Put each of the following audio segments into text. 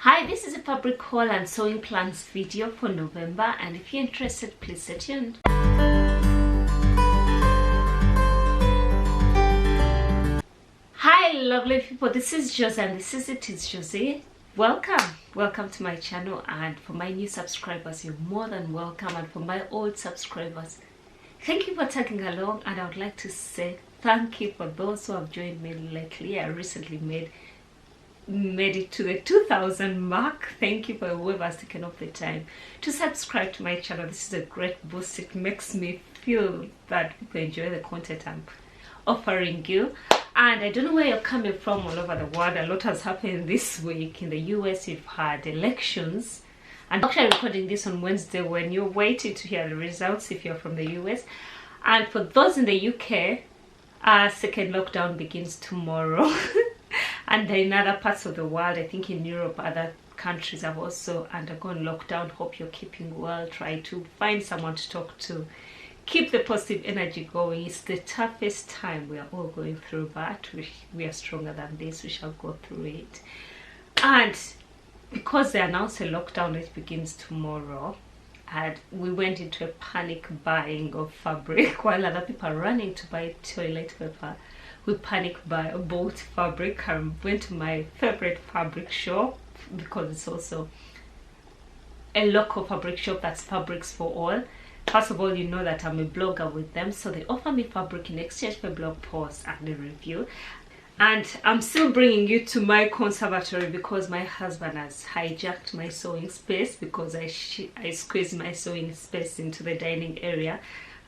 Hi, this is a fabric haul and sewing plans video for November, and if you're interested, please stay tuned. Hi lovely people, this is Josie and this is It Is Josie. Welcome to my channel, and for my new subscribers, you're more than welcome, and for my old subscribers, thank you for tagging along. And I would like to say thank you for those who have joined me lately. I recently made it to the 2000 mark. Thank you for whoever has taken up the time to subscribe to my channel. This is a great boost. It makes me feel that people enjoy the content I'm offering you. And I don't know where you're coming from all over the world. A lot has happened this week. In the US, we've had elections. I'm actually recording this on Wednesday when you're waiting to hear the results if you're from the US. And for those in the UK, our second lockdown begins tomorrow. And in other parts of the world, I think in Europe, other countries have also undergone lockdown. Hope you're keeping well. Try to find someone to talk to. Keep the positive energy going. It's the toughest time we are all going through, but we are stronger than this. We shall go through it. And because they announced a lockdown, it begins tomorrow, and we went into a panic buying of fabric while other people are running to buy toilet paper. We bought fabric. I went to my favorite fabric shop because it's also a local fabric shop that's Fabrics for All. First of all, you know that I'm a blogger with them, so they offer me fabric in exchange for a blog post and a review. And I'm still bringing you to my conservatory because my husband has hijacked my sewing space because I squeezed my sewing space into the dining area.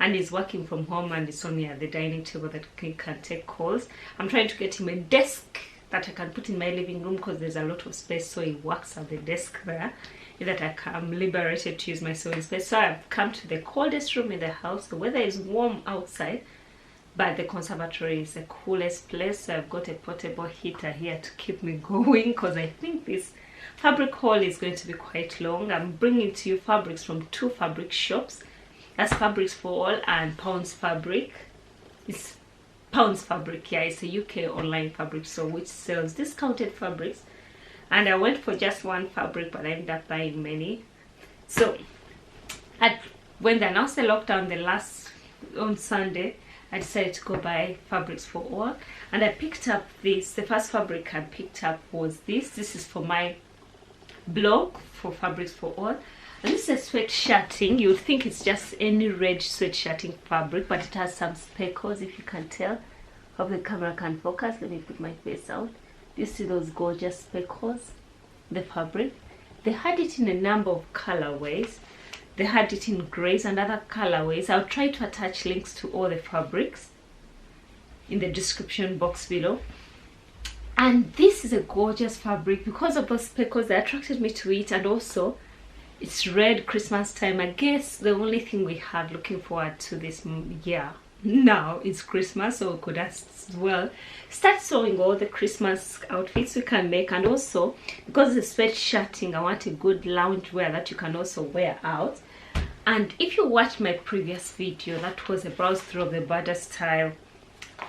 And he's working from home, and it's only at the dining table that he can take calls. I'm trying to get him a desk that I can put in my living room because there's a lot of space, so he works at the desk there. That I'm liberated to use my sewing space. So I've come to the coldest room in the house. The weather is warm outside, but the conservatory is the coolest place. So I've got a portable heater here to keep me going because I think this fabric haul is going to be quite long. I'm bringing to you fabrics from two fabric shops. That's Fabrics for All and Pounds Fabric. It's Pounds Fabric, yeah, it's a UK online fabric store which sells discounted fabrics. And I went for just one fabric, but I ended up buying many. So when they announced the lockdown on Sunday, I decided to go buy Fabrics for All, and I picked up this. The first fabric I picked up was this. This is for my blog for Fabrics for All. And this is Sweatshirting. You would think it's just any red Sweatshirting fabric, but it has some speckles, if you can tell. Hope the camera can focus. Let me put my face out. You see those gorgeous speckles? The fabric. They had it in a number of colorways. They had it in grays and other colorways. I'll try to attach links to all the fabrics in the description box below. And this is a gorgeous fabric. Because of those speckles, they attracted me to it, and also it's red Christmas time. I guess the only thing we had looking forward to this year now is Christmas, so we could as well start sewing all the Christmas outfits we can make. And also, because it's sweatshirting, I want a good lounge wear that you can also wear out. And if you watch my previous video, that was a browse through of the border style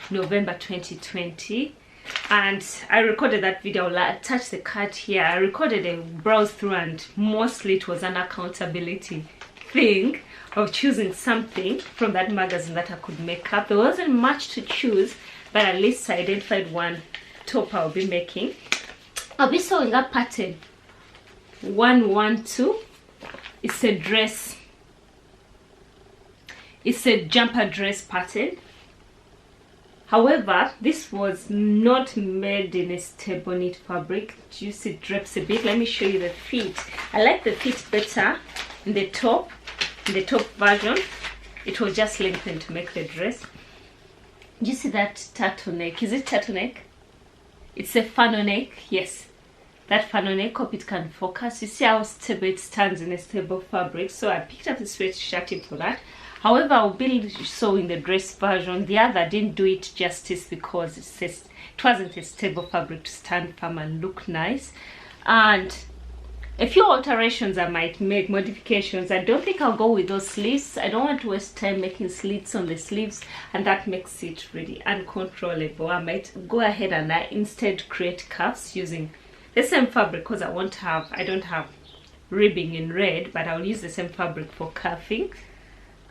November 2020, and I recorded that video. I'll attach the card here. I recorded a browse through, and mostly it was an accountability thing of choosing something from that magazine that I could make up. There wasn't much to choose, but at least I identified one top I'll be making. I'll be sewing a pattern 112. It's a dress. It's a jumper dress pattern. However, this was not made in a stable knit fabric. You see, it drapes a bit. Let me show you the fit. I like the fit better in the top. In the top version, it was just lengthened to make the dress. You see that turtleneck? Is it turtleneck? It's a funnel neck. Yes, that funnel neck. Hope it can focus. You see how stable it stands in a stable fabric. So I picked up the sweatshirting for that. However, I'll be sewing the dress version. The other didn't do it justice because it wasn't a stable fabric to stand firm and look nice. And a few alterations I might make, modifications. I don't think I'll go with those sleeves. I don't want to waste time making slits on the sleeves, and that makes it really uncontrollable. I might go ahead and instead create cuffs using the same fabric because I don't have ribbing in red, but I'll use the same fabric for cuffing.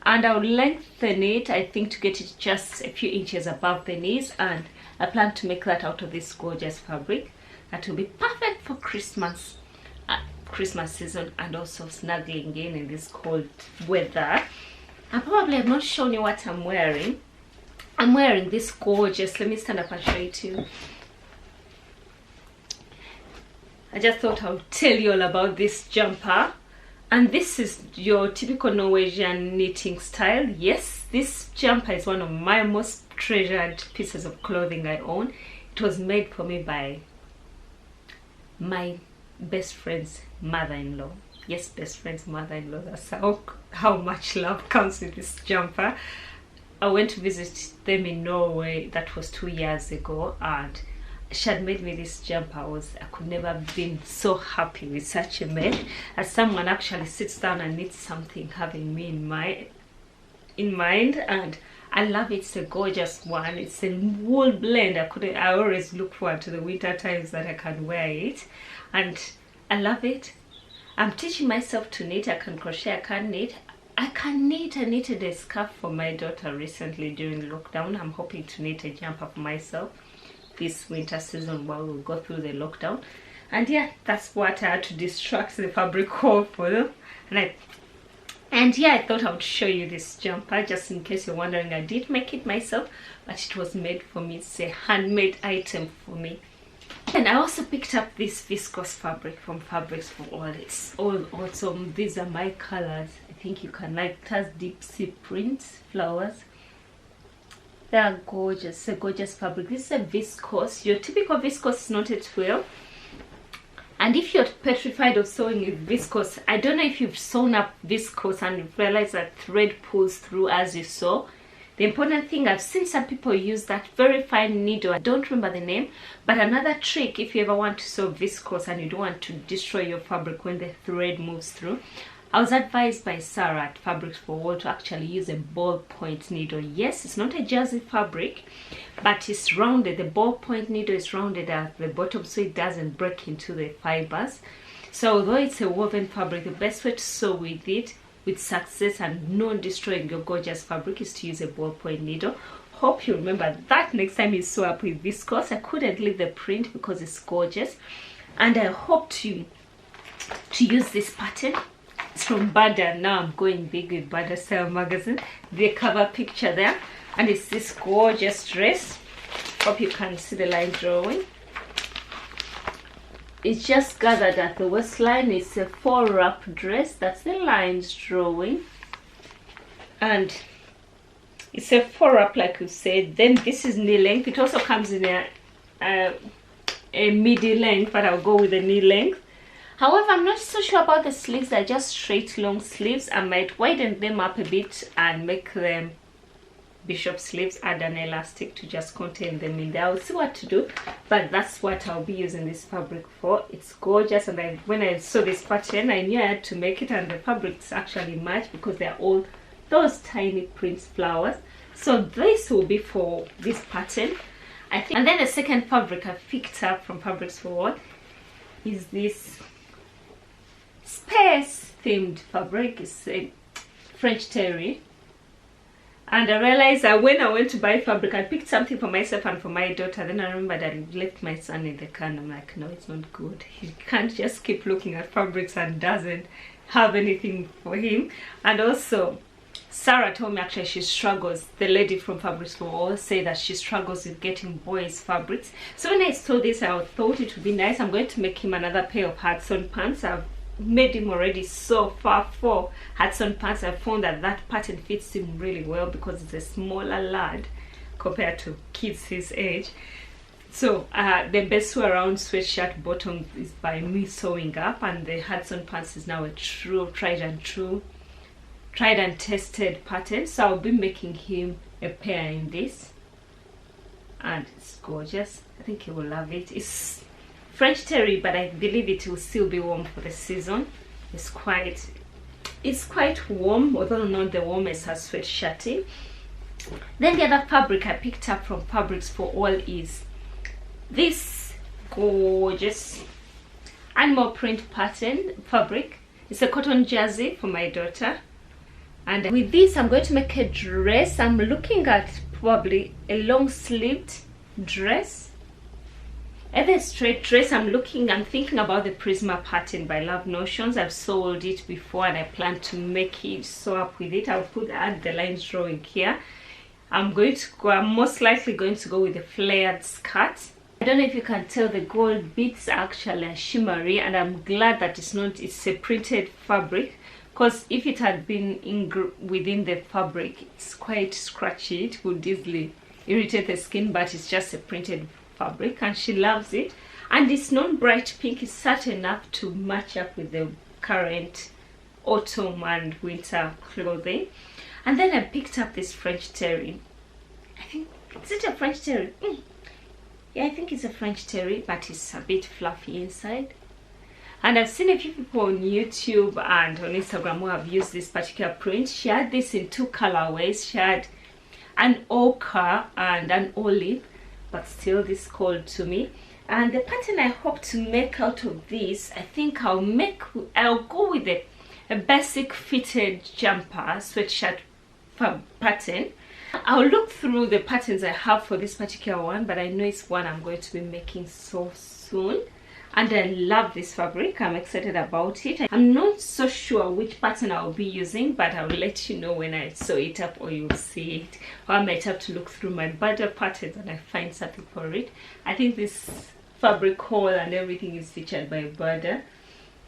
And I'll lengthen it, I think, to get it just a few inches above the knees, and I plan to make that out of this gorgeous fabric that will be perfect for Christmas season, and also snuggling in this cold weather. I probably have not shown you what I'm wearing. I'm wearing this gorgeous, let me stand up and show it to you. I just thought I would tell you all about this jumper. And this is your typical Norwegian knitting style. Yes, this jumper is one of my most treasured pieces of clothing I own. It was made for me by my best friend's mother-in-law. Yes, best friend's mother-in-law. That's how much love comes with this jumper. I went to visit them in Norway. That was 2 years ago, and she had made me this jumper. I could never have been so happy with such a made. As someone actually sits down and knits something having me in mind, and I love it. It's a gorgeous one. It's a wool blend. I always look forward to the winter times that I can wear it, and I love it. I'm teaching myself to knit. I can crochet, I can knit. I knitted a scarf for my daughter recently during lockdown. I'm hoping to knit a jumper for myself this winter season while we go through the lockdown. And yeah, that's what I had to distract the fabric haul for them. And yeah, I thought I would show you this jumper just in case you're wondering. I did make it myself, but it was made for me. It's a handmade item for me. And I also picked up this viscose fabric from Fabrics for All. It's all awesome. These are my colors. I think you can like it. Has deep sea prints, flowers. They are gorgeous. It's a gorgeous fabric. This is a viscose. Your typical viscose is not a twill. And if you're petrified of sewing with viscose, I don't know if you've sewn up viscose and you've realized that thread pulls through as you sew. The important thing, I've seen some people use that very fine needle. I don't remember the name, but another trick if you ever want to sew viscose and you don't want to destroy your fabric when the thread moves through. I was advised by Sarah at Fabrics for All to actually use a ballpoint needle. Yes, it's not a jersey fabric, but it's rounded. The ballpoint needle is rounded at the bottom so it doesn't break into the fibers. So although it's a woven fabric, the best way to sew with it with success and not destroying your gorgeous fabric is to use a ballpoint needle. Hope you remember that next time you sew up with viscose. I couldn't leave the print because it's gorgeous, and I hope to use this pattern. It's from Bada. Now I'm going big with Bada Style magazine. The cover picture there, and it's this gorgeous dress. Hope you can see the line drawing. It's just gathered at the waistline. It's a full wrap dress. That's the lines drawing, and it's a full wrap like we said. Then this is knee length. It also comes in a midi length, but I'll go with the knee length. However, I'm not so sure about the sleeves. They're just straight long sleeves. I might widen them up a bit and make them bishop sleeves, add an elastic to just contain them in there. I'll see what to do, but that's what I'll be using this fabric for. It's gorgeous, and when I saw this pattern, I knew I had to make it, and the fabrics actually match because they're all those tiny prints flowers. So this will be for this pattern, I think. And then the second fabric I picked up from Fabrics for All is this space themed fabric. It's a French terry, and I realized that when I went to buy fabric, I picked something for myself and for my daughter. Then I remembered I left my son in the car, and I'm like, no, it's not good. He can't just keep looking at fabrics and doesn't have anything for him. And also Sarah told me actually she struggles, the lady from Fabrics for All say that she struggles with getting boys fabrics. So when I saw this, I thought it would be nice. I'm going to make him another pair of hats-on pants. I've made him already so far 4 hats-on pants. I found that pattern fits him really well because it's a smaller lad compared to kids his age. So the best way around sweatshirt bottom is by me sewing up, and the hats-on pants is now a tried and tested pattern. So I'll be making him a pair in this, and it's gorgeous. I think he will love it. It's French terry, but I believe it will still be warm for the season. It's quite warm, although not the warmest as sweatshirting. Then the other fabric I picked up from Fabrics for All is this gorgeous animal print pattern fabric. It's a cotton jersey for my daughter. And with this, I'm going to make a dress. I'm looking at probably a long sleeved dress. Either a straight dress. I'm thinking about the Prisma pattern by Love Notions. I've sold it before and I plan to make it, sew up with it. I'll add the lines drawing here. I'm most likely going to go with a flared skirt. I don't know if you can tell, the gold beads are actually shimmery, and I'm glad that it's a printed fabric, because if it had been within the fabric, it's quite scratchy. It would easily irritate the skin, but it's just a printed fabric and she loves it. And it's not bright pink, it's set enough to match up with the current autumn and winter clothing. And then I picked up this French terry. I think, is it a French terry? Yeah, I think it's a French terry, but it's a bit fluffy inside. And I've seen a few people on YouTube and on Instagram who have used this particular print. She had this in two colorways. She had an ochre and an olive, but still this called to me. And the pattern I hope to make out of this, I think I'll go with a basic fitted jumper sweatshirt pattern. I'll look through the patterns I have for this particular one, but I know it's one I'm going to be making so soon. And I love this fabric. I'm excited about it. I'm not so sure which pattern I'll be using, but I'll let you know when I sew it up, or you'll see it. Or I might have to look through my border patterns and I find something for it. I think this fabric haul and everything is featured by border.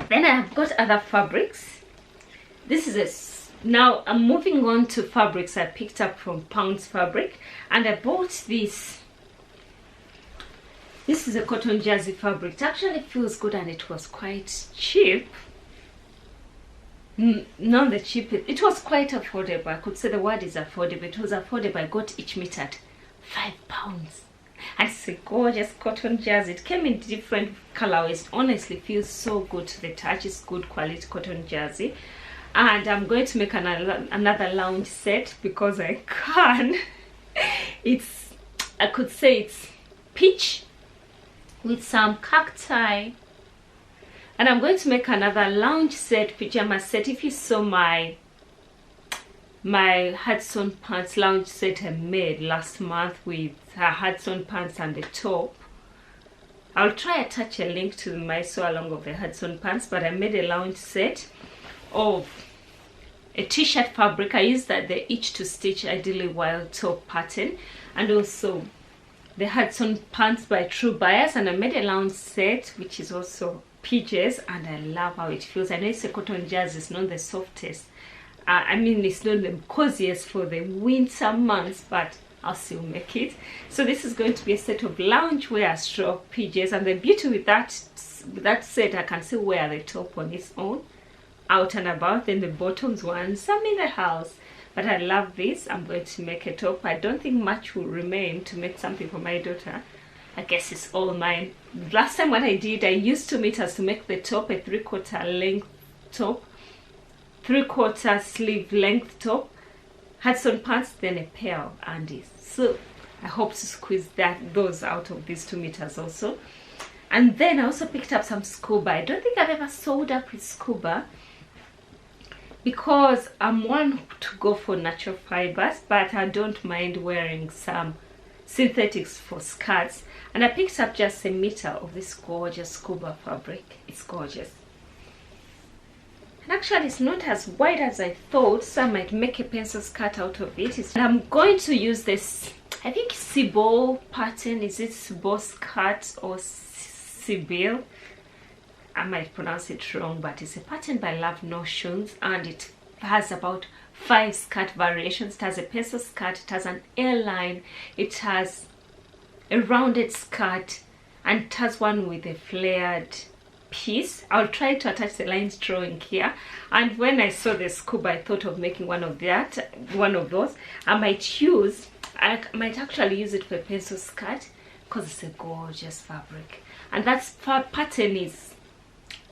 Then I have got other fabrics. This is now I'm moving on to fabrics I picked up from Ponte fabric, and I bought this. This is a cotton jersey fabric. It actually feels good and it was quite cheap. Not the cheapest. It was quite affordable. I could say the word is affordable. It was affordable. I got each meter at £5. And it's a gorgeous cotton jersey. It came in different colorways. It honestly feels so good to the touch. It's good quality cotton jersey. And I'm going to make another lounge set because I can. I could say it's peach with some cacti, and I'm going to make another lounge set, pajama set. If you saw my Hudson pants lounge set I made last month with her Hudson pants and the top, I'll try attach a link to my sew along of the Hudson pants. But I made a lounge set of a t-shirt fabric. I used the itch to stitch ideally wild top pattern, and also the Hudson pants by True Buyers, and I made a lounge set which is also peaches, and I love how it feels. I know it's a cotton jersey, it's not the softest, I mean it's not the coziest for the winter months, but I'll still make it. So this is going to be a set of loungewear stroke PJs, and the beauty with that set, I can still wear the top on its own out and about, then the bottoms once I'm in the house. But I love this. I'm going to make a top. I don't think much will remain to make something for my daughter. I guess it's all mine. Last time what I did, I used 2 meters to make the top, a 3/4 length top, 3/4 sleeve length top, Hudson pants, then a pair of undies. So I hope to squeeze those out of these 2 meters also. And then I also picked up some Scuba. I don't think I've ever sewed up with Scuba, because I'm one to go for natural fibers, but I don't mind wearing some synthetics for skirts. And I picked up just 1 meter of this gorgeous Scuba fabric. It's gorgeous. And actually it's not as wide as I thought, so I might make a pencil skirt out of it. And I'm going to use this, I think Sibyl pattern. Is it Sibyl skirt or Sibyl? I might pronounce it wrong, but it's a pattern by Love Notions, and it has about 5 skirt variations. It has a pencil skirt, it has an A-line, it has a rounded skirt, and it has one with a flared piece. I'll try to attach the lines drawing here. And when I saw the Scuba, I thought of making one of those. I might actually use it for a pencil skirt because it's a gorgeous fabric. And that pattern is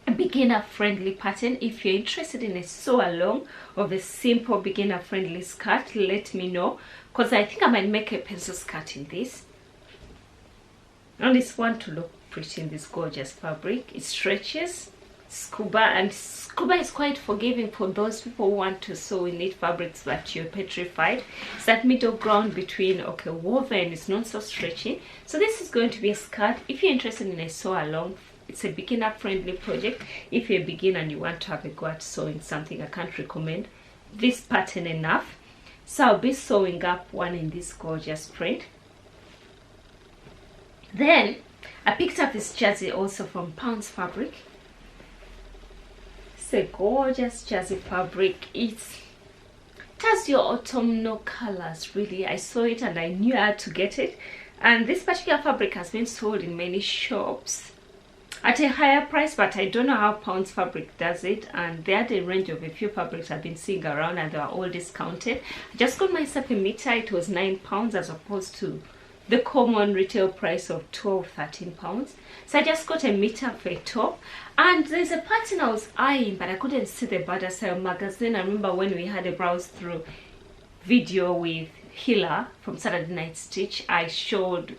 a beginner friendly pattern. If you're interested in a sew along of a simple beginner friendly skirt, let me know, because I think I might make a pencil skirt in this. And it's one to look pretty in this gorgeous fabric. It stretches. Scuba, and Scuba is quite forgiving for those people who want to sew in knit fabrics that you're petrified. It's that middle ground between, okay, woven is not so stretchy. So this is going to be a skirt. If you're interested in a sew along, it's a beginner friendly project. If you're a beginner and you want to have a go at sewing something, I can't recommend this pattern enough. So I'll be sewing up one in this gorgeous print. Then I picked up this jersey also from Ponte fabric. It's a gorgeous jersey fabric. It has your autumnal colors, really. I saw it and I knew I had to get it. And this particular fabric has been sold in many shops at a higher price, but I don't know how Ponte fabric does it. And they had a range of a few fabrics I've been seeing around and they were all discounted. I just got myself a meter. It was £9 as opposed to the common retail price of £12–13. So I just got a meter for a top. And there's a pattern I was eyeing, but I couldn't see the Bada Style magazine. I remember when we had a browse through video with Hila from Saturday Night Stitch, I showed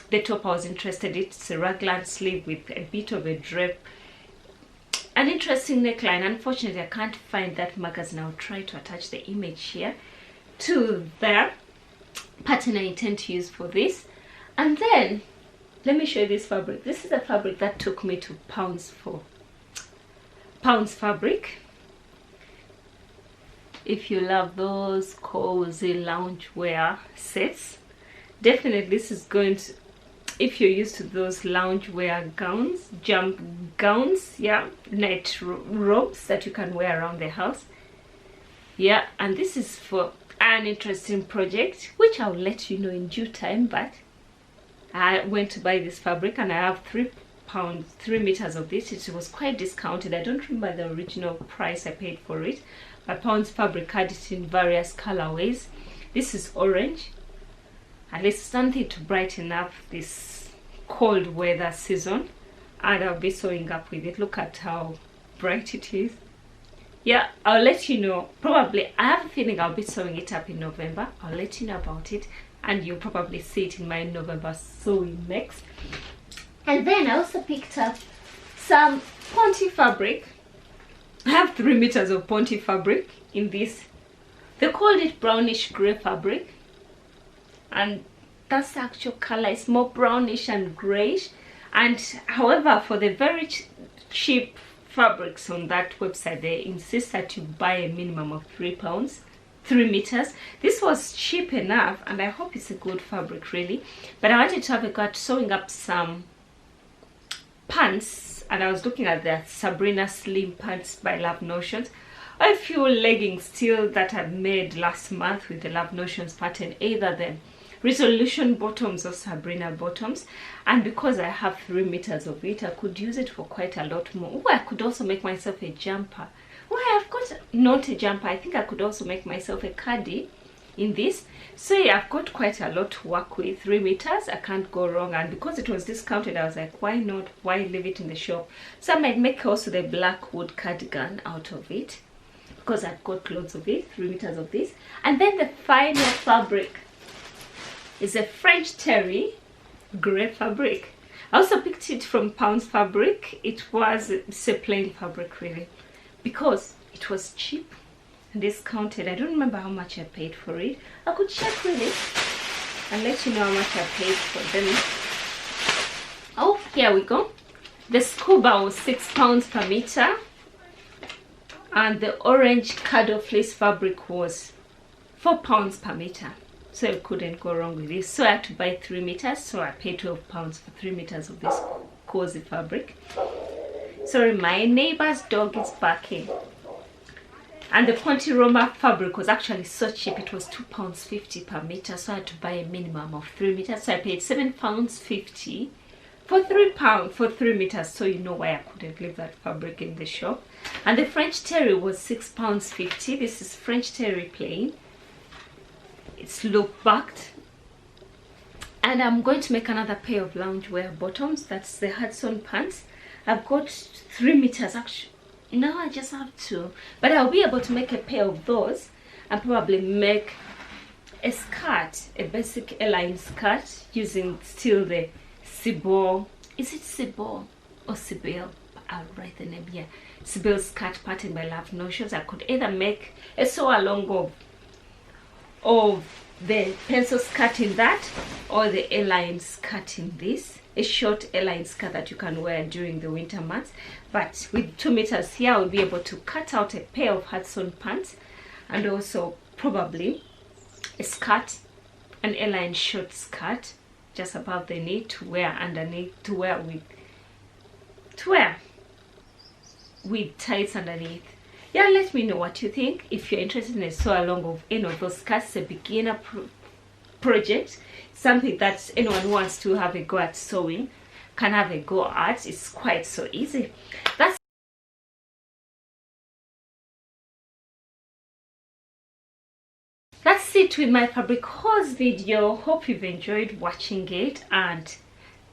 the top I was interested in. It's a raglan sleeve with a bit of a drape, an interesting neckline. Unfortunately, I can't find that magazine. I'll try to attach the image here to the pattern I intend to use for this. And then let me show you this fabric. This is a fabric that took me to Ponte fabric. If you love those cozy loungewear sets, definitely this is going to, if you're used to those loungewear gowns, jump gowns, yeah, night robes that you can wear around the house, yeah. And this is for an interesting project which I'll let you know in due time. But I went to buy this fabric and I have £3 meters of this. It was quite discounted. I don't remember the original price I paid for it, but Ponte fabric had it in various colorways. This is orange, and it's something to brighten up this cold weather season, and I'll be sewing up with it. Look at how bright it is. Yeah, I'll let you know. Probably, I have a feeling I'll be sewing it up in November. I'll let you know about it, and you'll probably see it in my November sewing next. And then I also picked up some Ponte fabric. I have 3 meters of Ponte fabric in this. They called it brownish grey fabric, and that's the actual color. It's more brownish and grayish. And however, for the very cheap fabrics on that website, they insist that you buy a minimum of £3, 3 meters. This was cheap enough, and I hope it's a good fabric, really. But I wanted to have a go at sewing up some pants, and I was looking at the Sabrina Slim pants by Love Notions. A few leggings still that I made last month with the Love Notions pattern, either the Resolution bottoms or Sabrina bottoms, and because I have 3 meters of it, I could use it for quite a lot more. Oh, I could also make myself a jumper. Oh, I've got not a jumper. I think I could also make myself a cardi in this. So yeah, I've got quite a lot to work with. 3 meters, I can't go wrong. And because it was discounted, I was like, why not? Why leave it in the shop? So I might make also the black wood cardigan out of it, because I've got loads of it. 3 meters of this. And then the final fabric is a French terry grey fabric. I also picked it from Ponte fabric. It was a plain fabric, really, because it was cheap and discounted. I don't remember how much I paid for it. I could check really and let you know how much I paid for them. Oh, here we go. The Scuba was £6 per meter, and the orange Cado fleece fabric was £4 per meter. So I couldn't go wrong with this. So I had to buy 3 meters. So I paid £12 for 3 meters of this cozy fabric. Sorry, my neighbor's dog is barking. And the Ponte Roma fabric was actually so cheap. It was £2.50 per meter. So I had to buy a minimum of 3 meters. So I paid £7.50 for £3 for 3 meters. So you know why I couldn't leave that fabric in the shop. And the French terry was £6.50. This is French terry plain. It's loop backed, and I'm going to make another pair of loungewear bottoms. That's the Hudson pants. I've got 3 meters actually. No, I just have 2, but I'll be able to make a pair of those and probably make a skirt, a basic A-line skirt, using still the Cibo is it Sybil or Sybil? I'll write the name here. Sybil's skirt pattern by Love Notions. I could either make a sew along of the pencil skirt in that, or the A-line skirt in this, a short A-line skirt that you can wear during the winter months. But with 2 meters here, I'll be able to cut out a pair of hard-sewn pants, and also probably a skirt, an A-line short skirt just above the knee to wear underneath, to wear with tights underneath. Yeah, let me know what you think. If you're interested in a sew along of any of those skirts, a beginner project, something that anyone who wants to have a go at sewing can have a go at. It's quite so easy. That's it with my fabric hauls video. Hope you've enjoyed watching it, and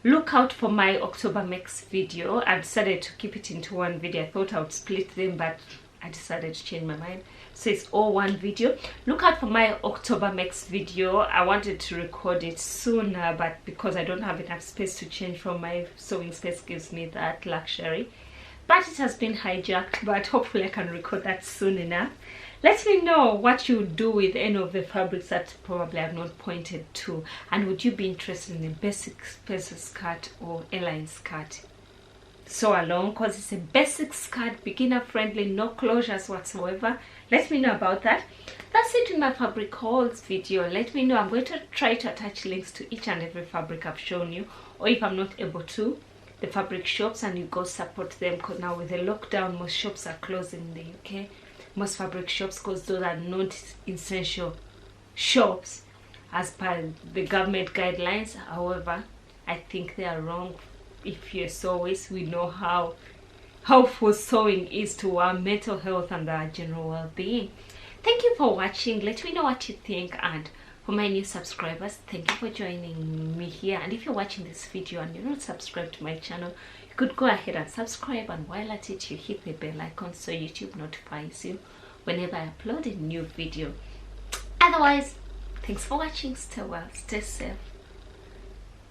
look out for my October Makes video. I decided to keep it into one video. I thought I would split them, but I decided to change my mind, so it's all one video. Look out for my October Makes video. I wanted to record it sooner, but because I don't have enough space to change from my sewing space gives me that luxury, but it has been hijacked. But hopefully I can record that soon enough. Let me know what you do with any of the fabrics that probably I've not pointed to, and would you be interested in a basic pencil skirt or A-line skirt sew along, because it's a basic skirt, beginner friendly, no closures whatsoever. Let me know about that. That's it with my fabric hauls video. Let me know. I'm going to try to attach links to each and every fabric I've shown you, or if I'm not able to, the fabric shops, and you go support them, because now with the lockdown most shops are closed in the UK, most fabric shops, because those are not essential shops as per the government guidelines. However, I think they are wrong. If you're sewers, we know how helpful sewing is to our mental health and our general well-being. Thank you for watching. Let me know what you think, and for my new subscribers, thank you for joining me here. And if you're watching this video and you're not subscribed to my channel, you could go ahead and subscribe, and while at it you hit the bell icon so YouTube notifies you whenever I upload a new video. Otherwise, thanks for watching. Stay well, stay safe,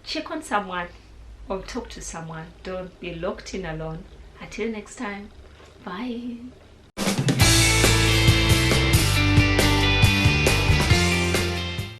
check on someone or talk to someone. Don't be locked in alone. Until next time, bye.